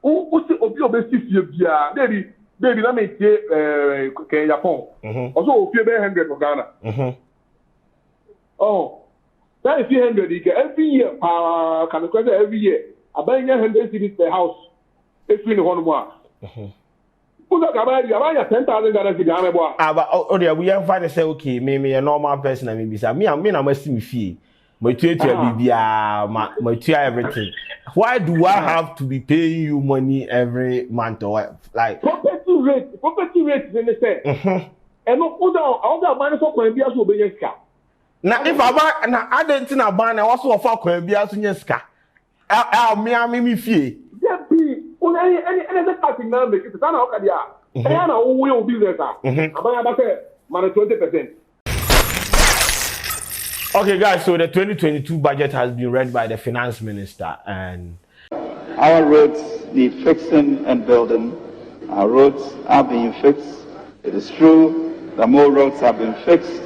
who say obi obesi fie bia baby na me tie Japan also obi be 100 for Ghana oh that is 100 every year can question every year about 100 cities per house if you know one more who that about 10,000 Ghana cedi am boy but we am find say okay me a normal person me be say me na masi me fie my bibia my everything. Why do I have to be paying you money every month or what? Like property rate in the say and no other money so can be as obey ska now if I buy na I didn't na buy na also offer can be as ska me fie yeah be any starting now make it na o ka dia e na wo we business abaya say man 20%. Okay, guys, so the 2022 budget has been read by the finance minister, and our roads need fixing and building. Our roads are being fixed. It is true that more roads have been fixed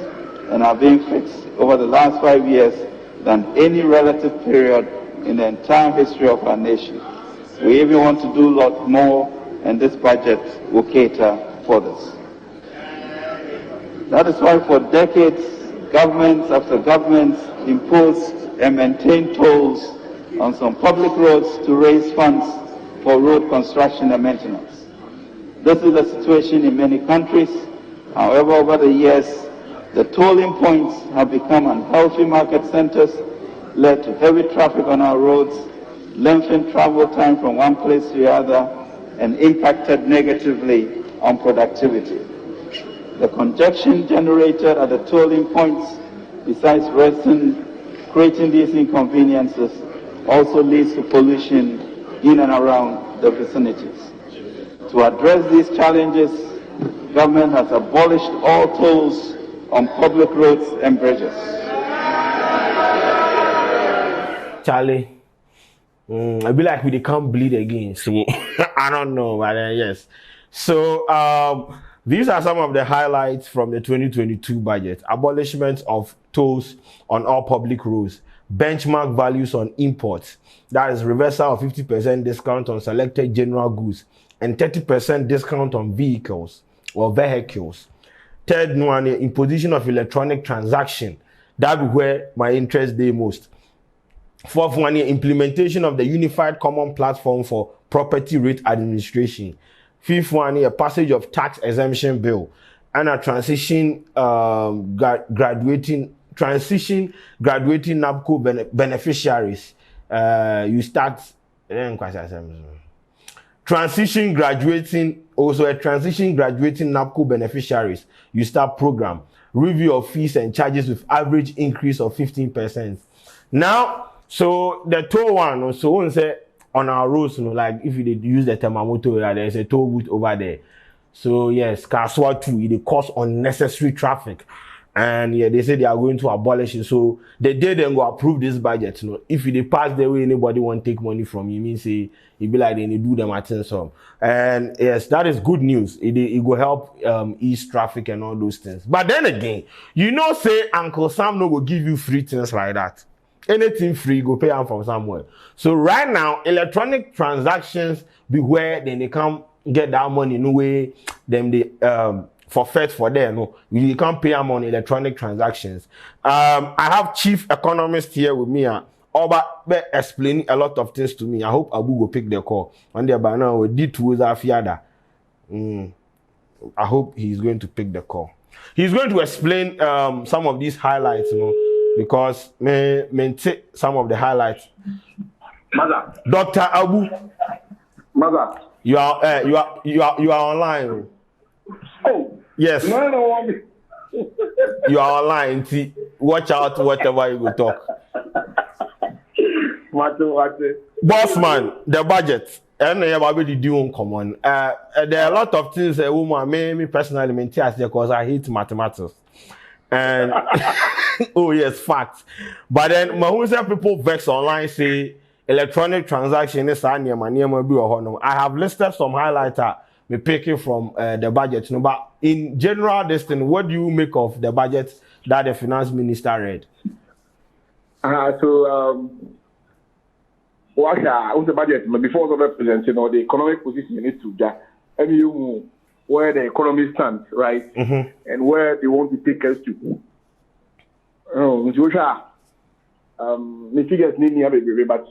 and are being fixed over the last 5 years than any relative period in the entire history of our nation. We even want to do a lot more, and this budget will cater for this. That is why for decades, governments after governments imposed and maintained tolls on some public roads to raise funds for road construction and maintenance. This is the situation in many countries. However, over the years, the tolling points have become unhealthy market centers, led to heavy traffic on our roads, lengthened travel time from one place to the other, and impacted negatively on productivity. The congestion generated at the tolling points, besides creating these inconveniences, also leads to pollution in and around the vicinities. To address these challenges, government has abolished all tolls on public roads and bridges. Charlie, I be like we can't bleed again, so I don't know, but yes. So these are some of the highlights from the 2022 budget. Abolishment of tolls on all public roads. Benchmark values on imports. That is reversal of 50% discount on selected general goods and 30% discount on vehicles or vehicles. Third one, imposition of electronic transaction. That is where my interest day most. Fourth one, implementation of the unified common platform for property rate administration. Fifth one, a passage of tax exemption bill and a transition graduating NABCO beneficiaries. You start transition graduating NABCO beneficiaries. You start program review of fees and charges with average increase of 15%. Now, so the toll one, so one say. On our roads, like if you use the thermometer, there's a toll booth over there. So yes, Kaswa too, it cause unnecessary traffic. And yeah, they say they are going to abolish it. So the day they go approve this budget, if they pass the way anybody want to take money from you, means say it be like they do them at some. And yes, that is good news. It will help ease traffic and all those things. But then again, say Uncle Sam no will give you free things like that. Anything free, go pay them from somewhere. So right now, electronic transactions be where then they come get that money. No way, them they forfeit for them. No, you can't pay them on electronic transactions. I have chief economist here with me. Oba explaining a lot of things to me. I hope Abu will pick the call. And there by now we did towards Afiada. I hope he's going to pick the call. He's going to explain some of these highlights, because may take some of the highlights. Mother. Dr. Abu. Mother. You are online. Oh. Yes. No. You are online. See, watch out whatever you will talk. Boss man, the budget. And everybody doing common. There are a lot of things a woman me personally maintain because I hate mathematics. And oh yes, facts. But then Mahunsa people vex online say electronic transaction is I have listed some highlighter me picking from the budget. But in general, this thing, what do you make of the budget that the finance minister read? What's the budget? Before the representing or the economic position you need to just you where the economy stands, right? And where they want to take us to. Oh, the figures need to be but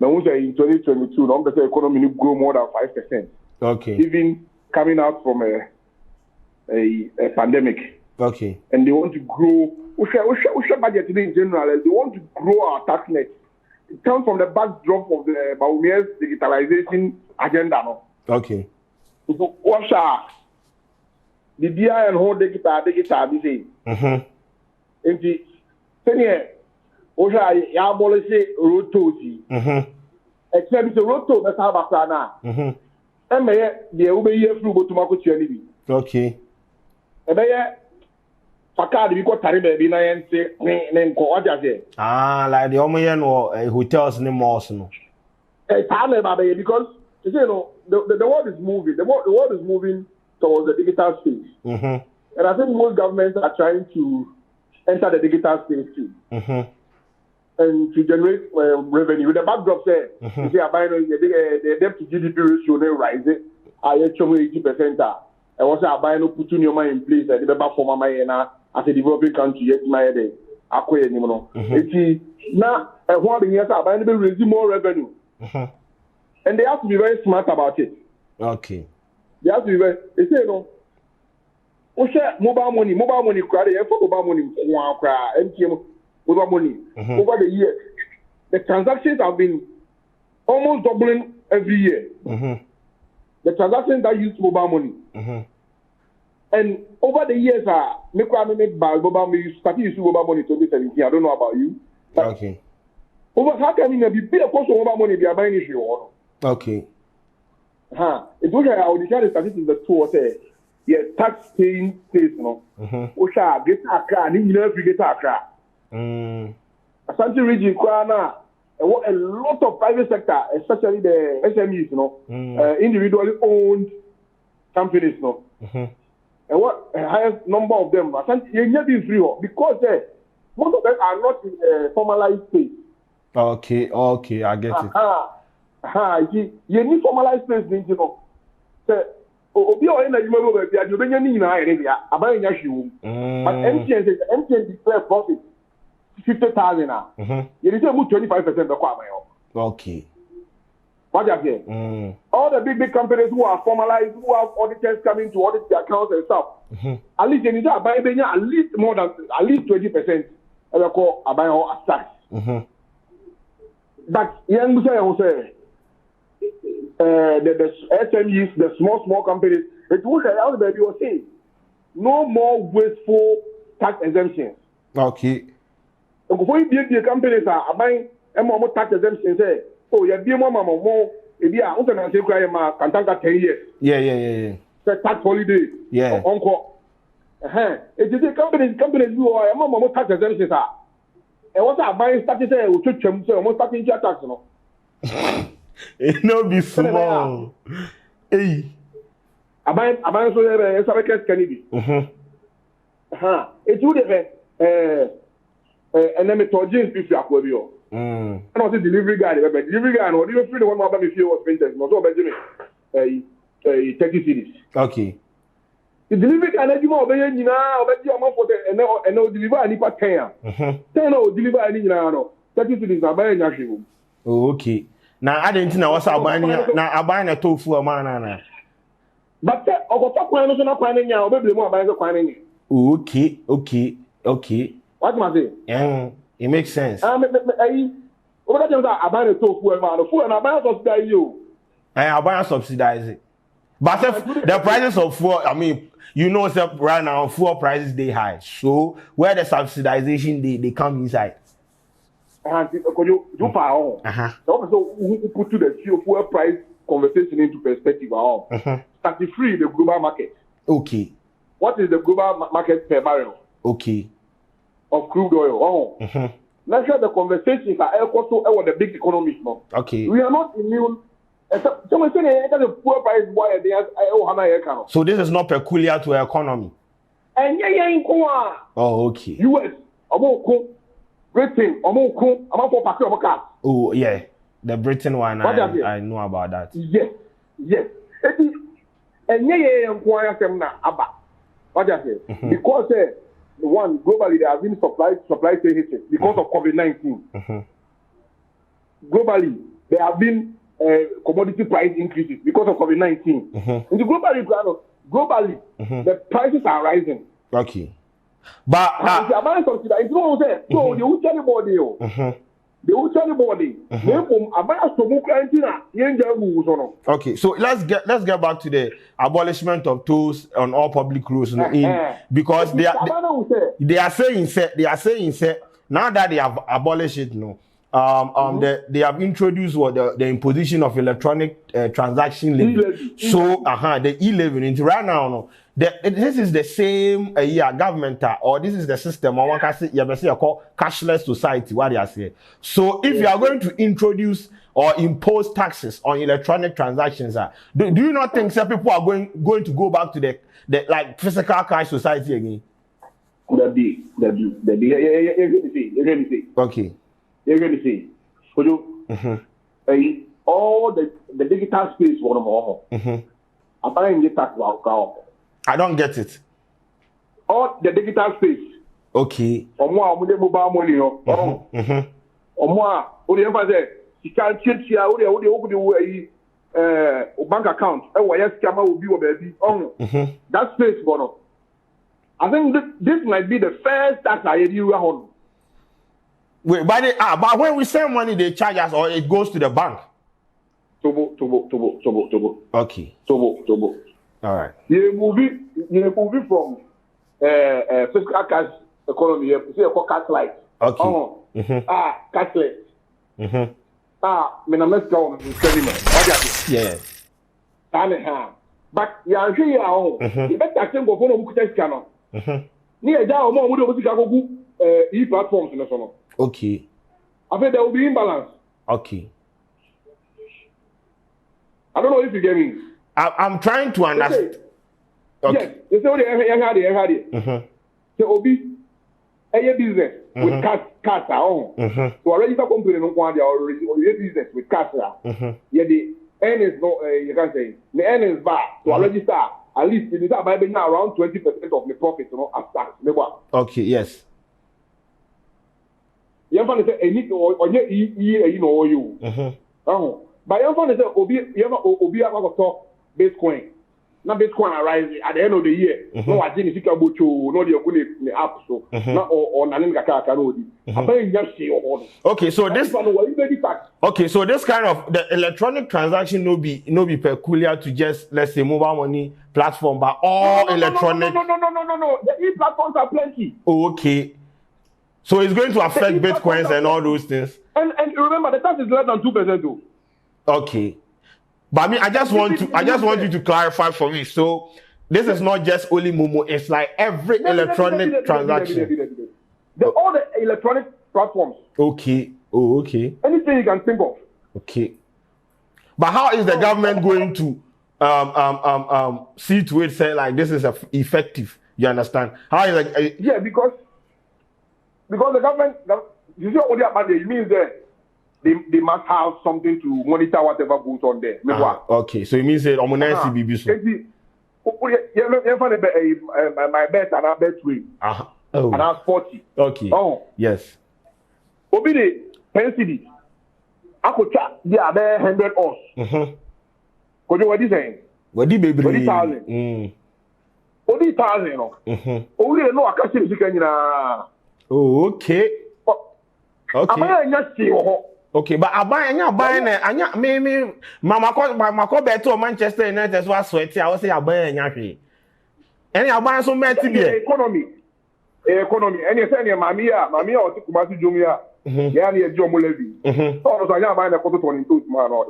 in 2022, the economy will grow more than 5%. Okay. Even coming out from a pandemic. Okay. And they want to grow. Usha budget in general, they want to grow our tax net. It comes from the backdrop of the Baumia's digitalization agenda. No? Okay. So, Usha, the DI and whole digital, this is. And the senior, Usha, ya abolish road tolls. Except the road toll, that's how back now. And may the Uber through Botomako Chenibi. Okay. Fakad we got Taribe be na say name ko oja say. Like the omoyen or hotels ni malls no. Because you know the world is moving. The world is moving towards the digital space. And I think most governments are trying to enter the digital space too. And to generate revenue. With the backdrop say, you see, the debt to GDP ratio will rise. I actually 80%. I was buying no put your money in place. I did about for my money as a developing country. Yes, my day. I quit anymore. Now, one thing yes, I buy to raise more revenue. And they have to be very smart about it. Okay. They have to be very. They say no. Mobile money, credit, mobile money, MTM, mobile money. Over the years, the transactions have been almost doubling every year. The transactions that use mobile money. And over the years, make mobile money. Started using mobile money in 2017. I don't know about you. Okay. Over how can you be paid a cost of mobile money? They are buying issue. Okay. It was I would decide the statistics the two say yes, tax paying states, no. Osha get a car, need to get a car. Ashanti region, Kwana. A lot of private sector, especially the SMEs, individually owned companies, and what highest number of them? You need to free because most of them are not in a formalized space. Okay, I get it. You need formalized space, you know. Obi or any member of the Union area, about you. But MTN declare profit 50,000. You need to move 25% of okay. What you say? All the big companies who are formalized, who have auditors coming to audit their accounts and stuff. At least you need to buy at least more than at least 20%. They call buy all tax. But young say the SMEs, the small companies, it was out there. You were saying no more wasteful tax exemptions. Okay. Before you the companies are buying more tax exemptions, say, oh, you be more, if you are going to say, can 10 years. Yeah. The tax holiday. Yeah. Encore. It is a companies who are more tax exemptions. And what are buying started say, we took them, so almost starting to tax, no. It no be small. Hey. I buy so a Kennedy. It would have and then methodology if you are Kwadwo. And also delivery guy, or even free the one more if you was printed, not so Benjamin 30 cities. Okay. The delivery guy you more obey now, but you are more for the and no deliver any part 10. 10 no deliver any now. 30 cities are buying actually. Okay. Now I didn't know what's buying now I buying a tofu a man. But top coin is not finding now, maybe more buying the coin. Okay. What must I say? It makes sense. I buy a tofu and I buy a subsidize you. I buy a subsidize it. But the prices of fuel, I mean, you know, right now, fuel prices they high. So where the subsidization they come inside. So put to the fuel price conversation into perspective. Starting free the global market. Okay. What is the global market per barrel? Okay. Of crude oil. Let's share the conversations are also the big economies. No? Okay. We are not immune. So this is not peculiar to our economy. And oh, okay. US, Britain, oh, yeah. The Britain one, I know about that. Yes. And yeah, what I say? Because one globally there have been supply chain issues because of COVID-19. Globally, there have been commodity price increases because of COVID-19. In the globally, the prices are rising. Okay. But so the body. Okay, so let's get back to the abolishment of tolls on all public roads because they are saying now that they have abolished it, they have introduced the imposition of electronic transaction levy. So the e-levy into right now this is the same government or this is the system or one can say called cashless society what they are saying. So if you are going to introduce or impose taxes on electronic transactions, do you not think some people are going to go back to the like physical cash society again? Okay. You're going to see. All the digital space for them. I don't get it. All the digital space. Okay. Mobile money. You can't change bank account. That space, I think this might be the first tax I hear on. Wait, but when we send money, they charge us or it goes to the bank? Tobo. Okay. Tobo. All right. You moving from fiscal cash economy. You see a cash light. Okay. Cash light. Yeah. But you are here. You better think of one of the channel. Near down more e-platforms in the summer. Okay. I think there will be imbalance. Okay. I don't know if you get me. I'm trying to understand. Okay. Yes, you say you had it. So Obi, a business with cash on. So already the company no one already business with cash. Yeah, the earnings no you can say the earnings back to already start at least it is about around 20% of the profit, after tax. Okay. Yes. You find say any on you. But you find say Obi about talk Bitcoin. Now Bitcoin arise at the end of the year. No, I didn't think about you. No, you're going to app so. Now on an okay, so this. Okay, so this kind of the electronic transaction no be peculiar to just let's say mobile money platform, but all electronic. No. The e-platforms are plenty. Okay. So it's going to affect Bitcoins and all those things. And remember the tax is less than 2% too. Okay. But I mean, I just want you to clarify for me. So this is not just only Momo. It's like every electronic transaction. All the electronic platforms. Okay. Oh, okay. Anything you can think of. Okay. But how is the government going to see to it say like this is effective? You understand? How is it? Yeah, because the government, you see what it means there. They must have something to monitor whatever goes on there. Okay, so it means that my bet and I bet we. And I 40. Okay. Yes. Obi the pensity. I could chat the other 100 us. What you saying? What did baby? 40,000. 40,000. Only no I can't see okay. Okay. Okay, but I buy me mama call better Manchester United was sweaty. I was say I buy any I buy so much economy. And you say mammy or Kumasi Jumia. Yeah, near John Levy. So I buy the photo 22 man or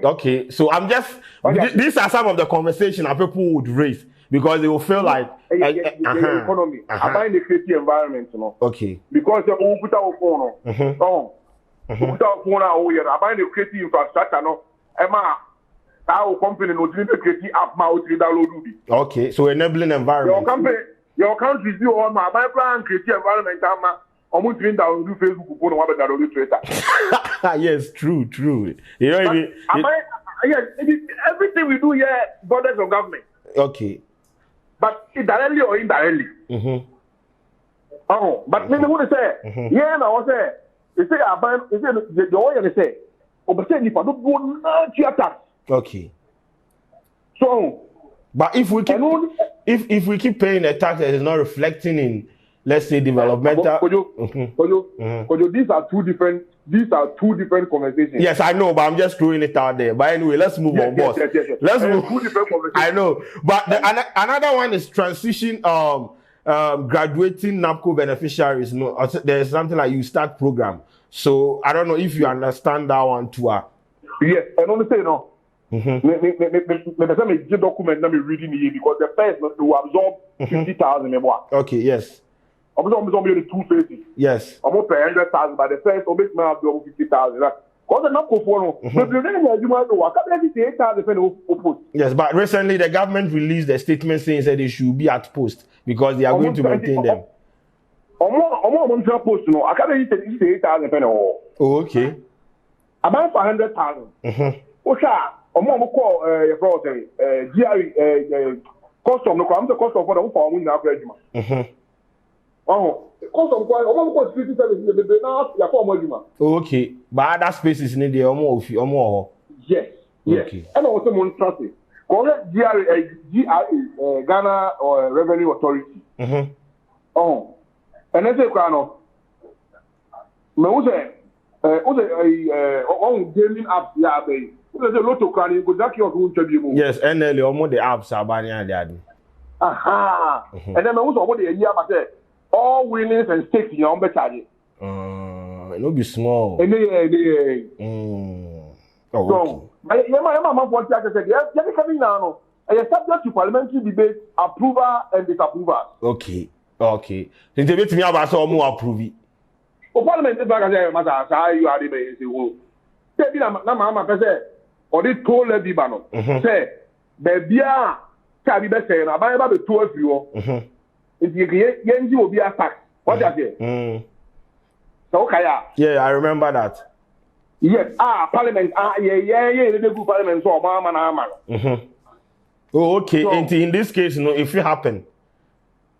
okay. So I'm just these are some of the conversation that people would raise because they will feel like economy. I buy the creative environment, Okay. Because you put out phone. Put out phone out here. I buy the creative infrastructure, Emma. Our company no creative app now to download it. Okay, so enabling environment. Your country do all my plan creative environment. almost 3,000 do Facebook for one better than Twitter. Yes, true. You know, yes, everything we do here borders of government. Okay. But directly or indirectly. Oh, but me who say? Yeah, I was say. They say about. They say the way they say. Oh, but say if I don't go now, tax. Okay. So, but if we keep if we keep paying a tax that is not reflecting in, let's say, developmental. These are two different conversations. Yes, I know, but I'm just throwing it out there. But anyway, let's move on, boss. Yes. Let's move. Two different conversations. I know, but another one is transition. Graduating NAPCO beneficiaries. No, there's something like you start program. So I don't know if you understand that one too. Yes, and only say no. Me document that me reading here because the first to absorb 50,000 Okay, yes. Absorb the two phases. Yes. I'm pay 100,000, but the first always may absorb 50,000. Because the NAPCO for no, yes, but recently the government released a statement saying that they should be at post because they are going to maintain them. Post no, I can't use 8,000 penny. Oh, okay. About 100,000. Osha, call GRE custom no come the custom for the for we now graduate. Custom quite 50 services now ya for more. Okay, but other spaces need the omo. Yes. Okay. And also mon trust it. Call it GRE Ghana or Revenue Authority. Oh. And then say kwano. Me wo say gaming apps ya be. Yes, NL almost the apps are banning the aha. And then I was almost a year, but all winnings and stakes in your own better. No be small. Oh, so, my mama wants to say, yes, you're coming now. I am subject to parliamentary debate, approval and disapproval. Okay. Then they bet me about some more approve. Oh, parliament is back as I you are the base. Say, Mama, or they told the Bano, say, baby, can be better, and I buy about the two of you. If you will be attacked, what are you? So, yeah, I remember that. Yes, parliament, yeah, the good parliament, so Mama. Oh, okay. So, in this case, if it happen.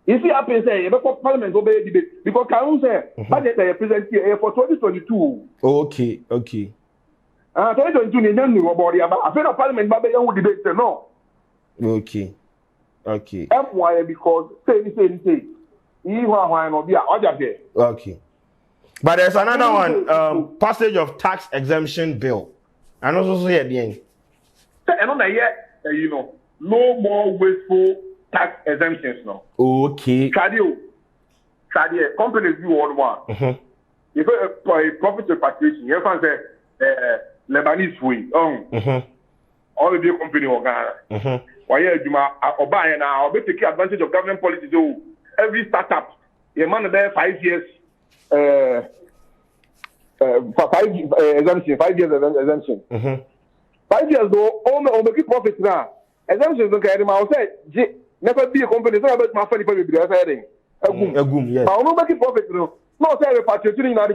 If it happens, say, parliament obey debate because can say, budget present here for 2022. Okay. 2022 body about I feel parliament will debate no. Okay. Why because say. Okay. But there's another one, passage of tax exemption bill. And also say at the end. And on no more wasteful tax exemptions now. Okay. Kwadwo, companies do all one. If a profit repatriation, you can say Lebanese way. All the big company or Ghana. Why you or buy now or take advantage of government policy. So every startup, a man there 5 years for 5 exemption, 5 years exemption. 5 years though, all the big profits now. Exemptions don't carry my say never be a company, so about my funny for the other a boom, yes. I don't make profit, no say repatriating in the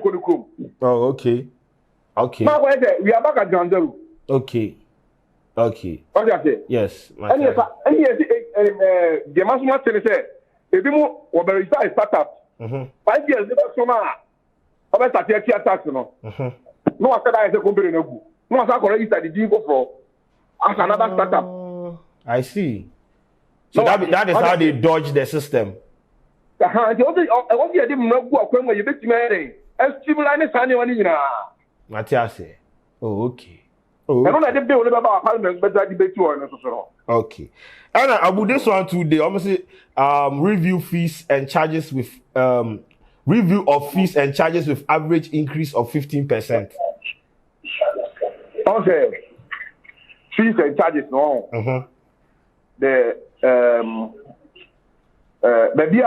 Oh, okay. Now, we are back at Gandaru. Okay. What do you say? Yes. And yes, the Masma said, if you were very startup, 5 years, about tax, no. No, I said I had a company, no, I already started the deal for as another startup. I see. So that is how they dodge the system. Matthias. Oh, okay. Okay. And about this one today, obviously, review fees and charges with review of fees and charges with average increase of 15%. Okay. Fees and charges, no. The maybe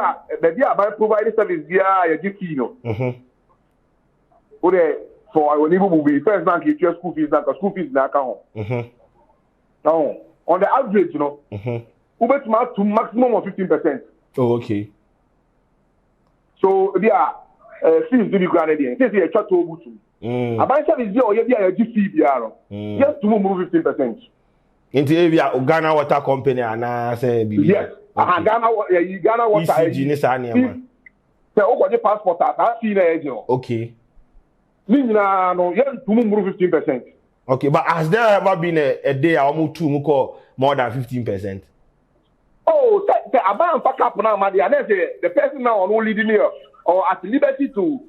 by providing service via a GP, no. For when you move first bank, you your school fees, school fees na account. Now, on the average, you know, Uber to maximum of 15%. Oh, okay. So, fees be granted in. Say a chat to Obutu. About service or you be a fee biaro. Yes, to move 15%. Into area Ghana Water Company and I say yes. Ghana Water ECG ni sani ama. Say o the passport that fee na ejo. Okay. Nina no yes to move 15%. Okay, but has there ever been a day I almost two more than 15%? Oh, say about fuck up now, my dear. The person now on only leading here or at liberty to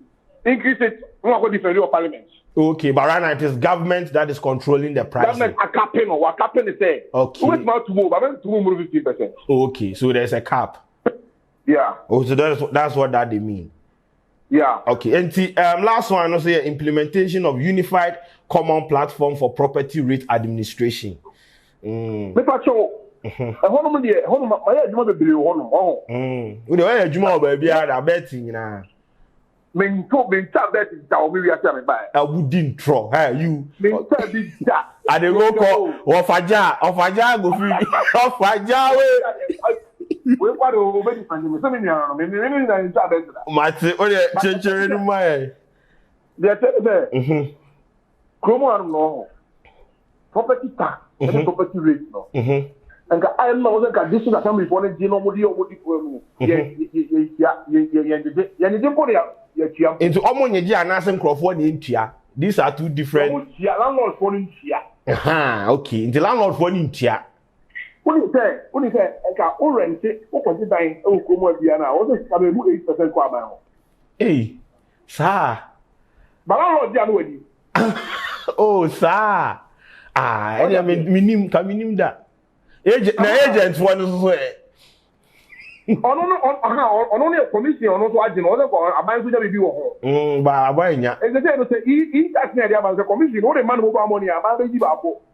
increase it. We are going to defend your parliament. Okay, but right now it is government that is controlling the price. Government are capping or capping the say. Okay. Who is not to move? I mean to move 15%. Okay, so there's a cap. Yeah. Oh, so that's what that they mean. Yeah. Okay, and last one, I say implementation of unified common platform for property rate administration. Me pacho. Hono me hono my adwuma bebre hono. Oh. We dey adwuma baby a bet nyina. Mento bet da o me wi ase me buy. I wouldn't throw. Hey, you. Mento bi da. I dey go call ofaja go free. Ofaja we. We kwa do be different me. So me nyano me na nta bet da. Mate, o dey chere no mai. Dey tell me. Kromo anu no. Property tax, and property rate no. And I know that this is a family for the nobody or what you into Omonye and Nasan Crawford in Tia. These are two different landlord for in Tia. Okay, in the landlord for in Tia. What is that? And can rent it, or consider oh, come Diana, or this can be 8% quam. Hey, sir. But I don't know. Oh, sir. I mean, minim that. Agent one is only a commission on what I know about a man who never be home. But and the say, he that's near the commission, only man mobile money, about 1%,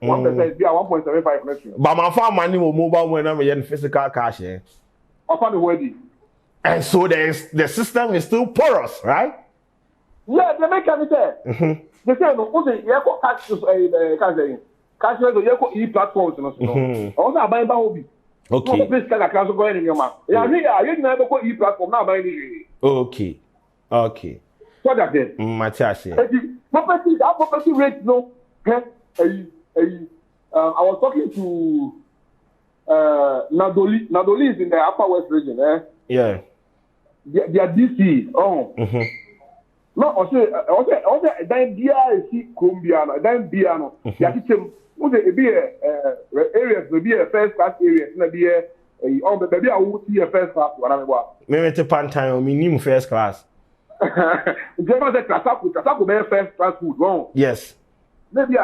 1.75 next year. But my farm money will mobile when I'm in physical cash. Upon the wedding. And so the system is still porous, right? Yeah, the mechanic. They say, no, also, you have cash to cash to e-platforms. Also, I buy hobby. Okay. Please, can I go in your mouth? Yeah, you never go e-platform now. Okay. Okay. What that is? Matthias. Property rate, no. I was talking to Nadoli. Nadoli is in the Upper West region. Yeah. They are DC. Oh. No, also, then Bia is Colombiano, then Biano. Yeah, teach be areas, maybe a first class areas, maybe maybe I would see a first class one. I mean, maybe it's a part-time, minimum first class. German said, Kasaku, be first class food, wrong? Yes. Maybe,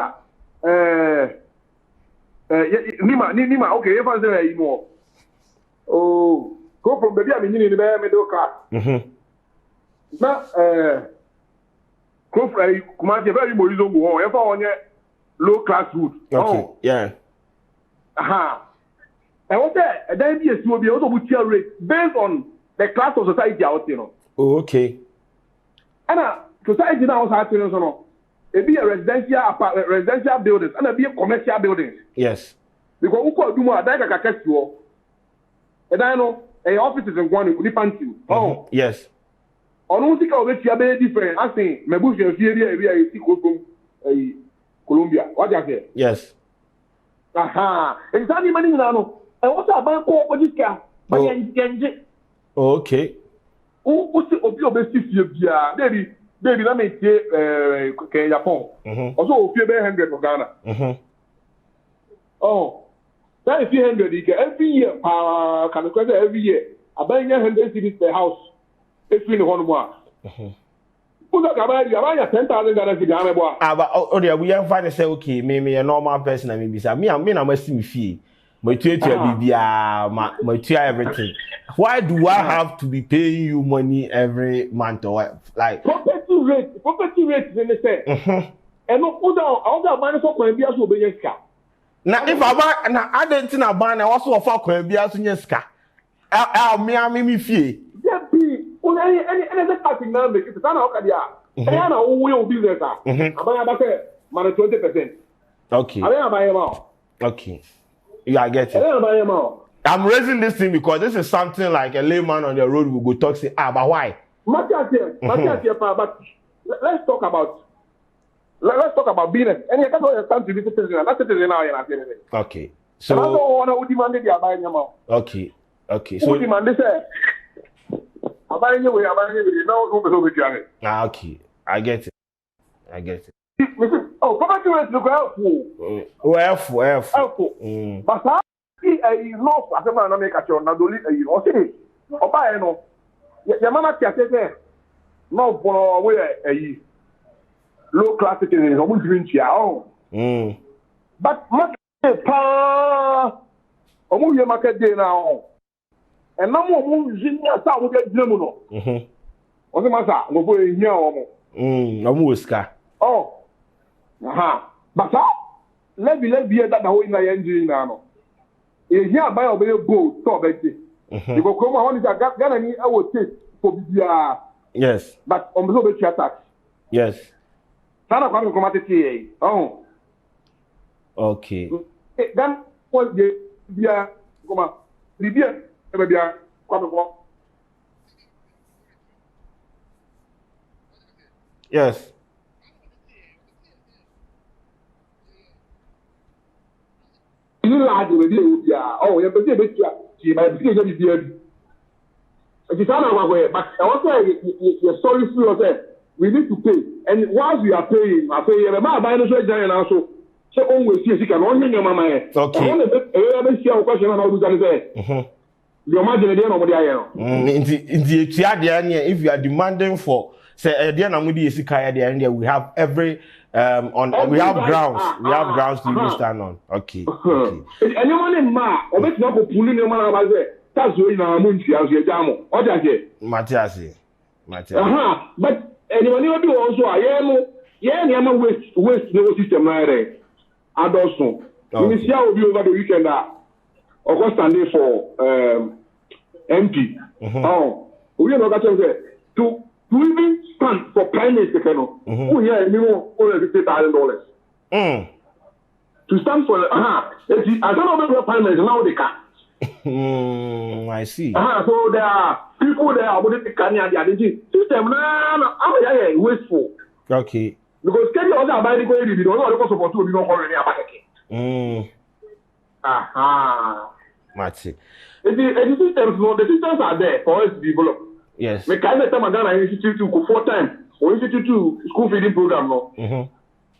Nima, okay, if I say more. Oh, go from baby, I mean, in the middle class. Now, Kumasi very morizo go on. Ever on low class food. Okay. Oh. Yeah. Aha. And what that? Then be a be also with tier rate based on the class of society out there. Oh, okay. And society now has to know. It be a residential buildings and it be a commercial buildings. Yes. Because who could do more? That I can you. And I know a offices in one with the oh yes. On think of it, you are different. I think Mebush area is equal to Colombia. What you say? Yes. Aha. Exactly, money now. And what's about what this car? Okay. What's the objective here? Baby, let me say, Japan. Also, 100 of Ghana. Oh, that is 300. Every year, can every year. I buy 100 cities per house. It's really one more. Who's that about 10,000 dollars? But we have find say okay, me a normal person. I mean, I must see me fee. My everything. Why do I have to be paying you money every month or what? Like property rate is in the same. And no, all that money for can be also be now if I buy now I didn't know buy now also offer can be also nyeska. Me fee. Any starting now make it sana okadia. I na wo business ah. Abaya say man 20%. Okay. Abaya okay. You are getting. I'm raising this thing because this is something like a layman on the road will go talk say but why? Matthias here, but let's talk about business. And that's what you're to be citizen. That's citizen now. Okay. So I don't want to demand the buying amount. Okay. So who demand this? I'm buying you. No. Ah, okay. I get it. Oh, property rates look helpful. Helpful. But how is not as a man make a show? Now, do you okay? Or buy no. Your mama can say, no, for away a low class citizens, or would drink your own. But much or move your market day now. And no more moves in your town will get Gemuno. What's the matter? We'll go in here. No more scar. Oh, but let me that the whole in the engine now. If you buy a very gold, so better. You go come on, Ghana, I will take for BBR. Yes. But on the over tax. Yes. Sana kwa mkomatiti. Oh. Okay. Then what the bia koma bia e bia kwa mko. Yes. You lad we dey bia. Oh, you be bia. Ti my bia dey bia. It's not our way, but also you're sorry for yourself. We need to pay, and once we are paying, I say, "Yeah, my buy no so giant also." So always see can only your mama. Okay. Your margin dey no mo dey if you are demanding for say dey na mo dey esika there we have every we have grounds to even stand on. Okay. Anyone in ma obet na ko pulu ni ma na say that's why na mo ntia so e jamo. O ja je. Matthias. But anyone you do also ayemo ye ma waste no system na there. Adosun. Initial will be over the weekend or go standing for MP. We know that to even stand for prime minister, who here minimum $50,000. To stand for I don't know about prime minister now they can. I see. So there are people there about the Kenya system now wasteful. Okay. Because Kenya other buying go in the don't support to be no calling about Matty. The systems are there for us to develop. Yes. We can't let them institute to 4 times or institute to school feeding program no.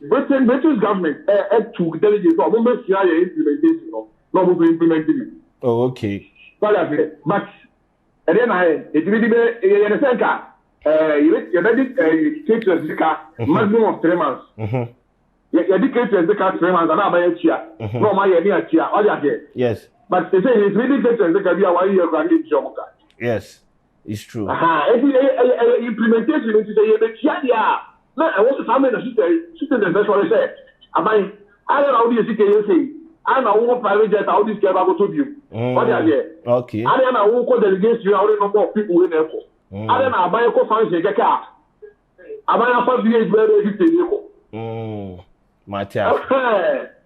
British government to delegate or members here implementation no. No we implementing it. Oh, okay. But and then it will be in a sense you take the maximum of 3 months. You dedicate the 3 months and I buy a chair. No, my near chair. All you here. Yes. But they say he's really taking the career 1 year granted job. Yes, it's true. Implementation into the chair. No, I want to family system the best what I said. I don't know the CKC. I know private jet how this guy go to you. What are there? Okay. I don't know who delegation how the number of people in there for. I don't know buy a co-finance get car. I buy a 5 years very Matthias.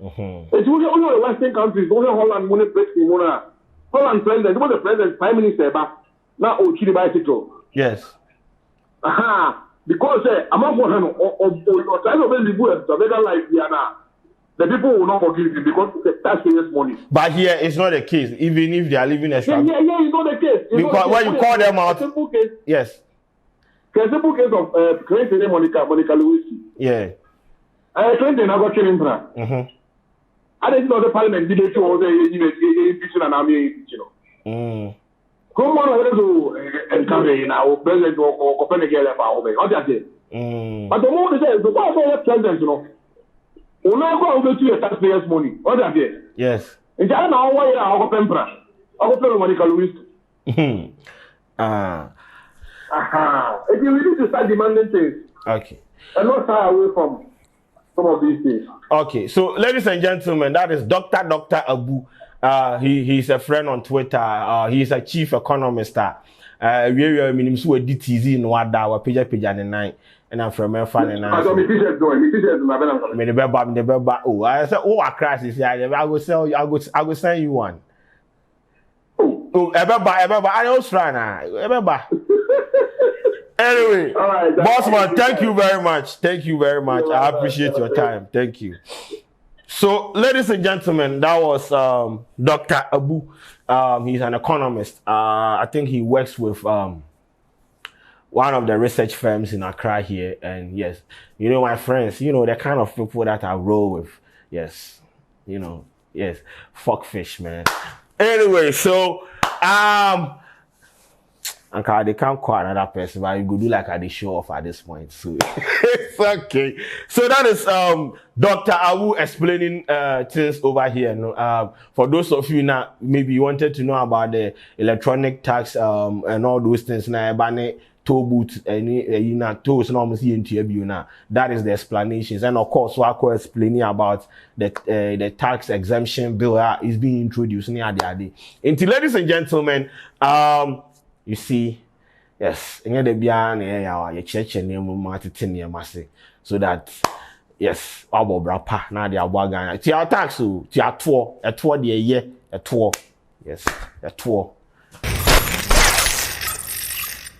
It's only the Western countries, only Holland money breaks in Mona. Holland president, what the president, prime minister, but now Ochidi bicycle. Yes. Because I'm not for him or trying to live a better life here now. The people will not forgive you because the taxpayers' money. But here it's not the case, even if they are living a struggle. Yeah, it's not the case. Because when you call them out, simple case. Yes. The simple case of creating Monica Lewinsky. Yeah. Clinton, I got killing her. I didn't know the parliament did it all the impeachment and army impeachment. Come on, to encourage now, president or Copenhagen about me. What I did. But the more they say, the more president, you know. We'll not go over to your taxpayers' money. What I did. Yes. And I know why I go Pempra. I go to Monica Lewinsky. If you really to start demanding things. Okay. And not shy away from some of these things. Okay, so ladies and gentlemen, that is Dr. Abu. He's a friend on Twitter. He's a chief economist. We are minimum so DTZ no ada wa page and 9 and I'm from fan and 9. I don't me the beba. Oh, I said oh a crisis here. I go sell you. I go send you one. Oh, ebeba. I don't try na. Ebeba. Anyway, All right, Bossman, thank you very much. Thank you very much. I appreciate your time. Thank you. So, ladies and gentlemen, that was Dr. Abu. He's an economist. I think he works with one of the research firms in Accra here. And yes, you know, my friends, you know, the kind of people that I roll with. Yes, you know, yes, fuck fish, man. Anyway, so, and they can't call another person, but you could do like a show off at this point. So it's okay. So that is Dr. Awu explaining things over here. For those of you now, maybe you wanted to know about the electronic tax and all those things. Toll booth and tolls almost into that is the explanations. And of course, Wako explaining about the tax exemption bill is being introduced near the day. Until ladies and gentlemen, you see, yes, so that yes, our brapa now they are wagging. Tia tax, tia tour, a tour the year, a tour, yes, a tour.